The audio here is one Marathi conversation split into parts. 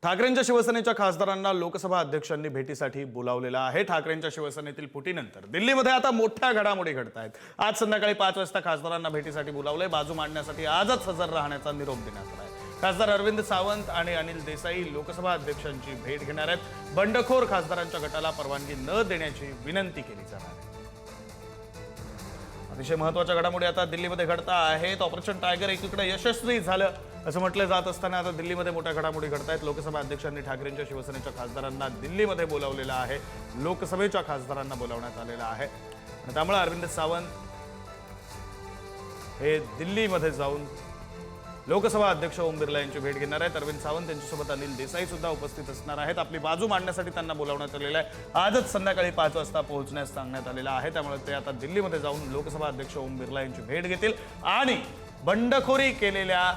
ठाकरेंच्या शिवसेनेच्या खासदारांना लोकसभा अध्यक्षांनी भेटीसाठी बोलावलेलं आहे। ठाकरेंच्या शिवसेनेतील फुटीनंतर दिल्लीमध्ये आता मोठ्या घडामोडी घडत आहेत। आज संध्याकाळी 5 वाजता खासदारांना भेटीसाठी बोलावलंय। बाजू मांडण्यासाठी आजच हजर राहण्याचा निरोप देण्यात आलाय। खासदार अरविंद सावंत आणि अनिल देसाई लोकसभा अध्यक्षांची भेट घेणार आहेत। बंडखोर खासदारांच्या गटाला परवानगी न देण्याची विनंती केली जाणार आहे। अतिशय महत्त्वाच्या घडामोडी आता दिल्लीमध्ये घडत आहेत। ऑपरेशन टायगर एकीकडे यशस्वी झालं असं म्हटलं जात असताना आता दिल्लीमध्ये मोठ्या घडामोडी घडत आहेत। लोकसभा अध्यक्षांनी ठाकरेंच्या शिवसेनेच्या खासदारांना दिल्लीमध्ये बोलावलेलं आहे। लोकसभेच्या खासदारांना बोलावण्यात आलेलं आहे आणि त्यामुळे अरविंद सावंत हे दिल्लीमध्ये जाऊन लोकसभा अध्यक्ष ओम बिर्ला यांची भेट घेणार आहेत। अरविंद सावंत यांच्यासोबत अनिल देसाई सुद्धा उपस्थित असणार आहेत। आपली बाजू मांडण्यासाठी त्यांना बोलावण्यात आलेलं आहे। आजच संध्याकाळी 5 वाजता पोहोचण्यास सांगण्यात आलेलं आहे। त्यामुळे ते आता दिल्लीमध्ये जाऊन लोकसभा अध्यक्ष ओम बिर्ला यांची भेट घेतील आणि बंडखोरी केलेल्या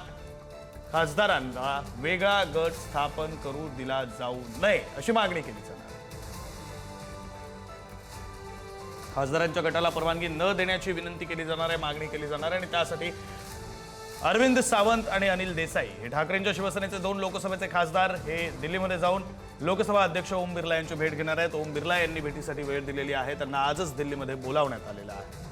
खासदारांना वेगळा गट स्थापन करू दिला जाऊ नये अशी मागणी केली जाणार आहे। खासदारांच्या गटाला परवानगी न देण्याची विनंती केली जाणार आहे, मागणी केली जाणार आहे आणि त्यासाठी अरविंद सावंत आणि अनिल देसाई हे ठाकरेंच्या शिवसेनेचे 2 लोकसभेचे खासदार हे दिल्लीमध्ये जाऊन लोकसभा अध्यक्ष ओम बिर्ला यांची भेट घेणार आहेत। ओम बिर्ला यांनी भेटीसाठी वेळ दिलेली आहे। त्यांना आजच दिल्लीमध्ये बोलावण्यात आलेलं आहे।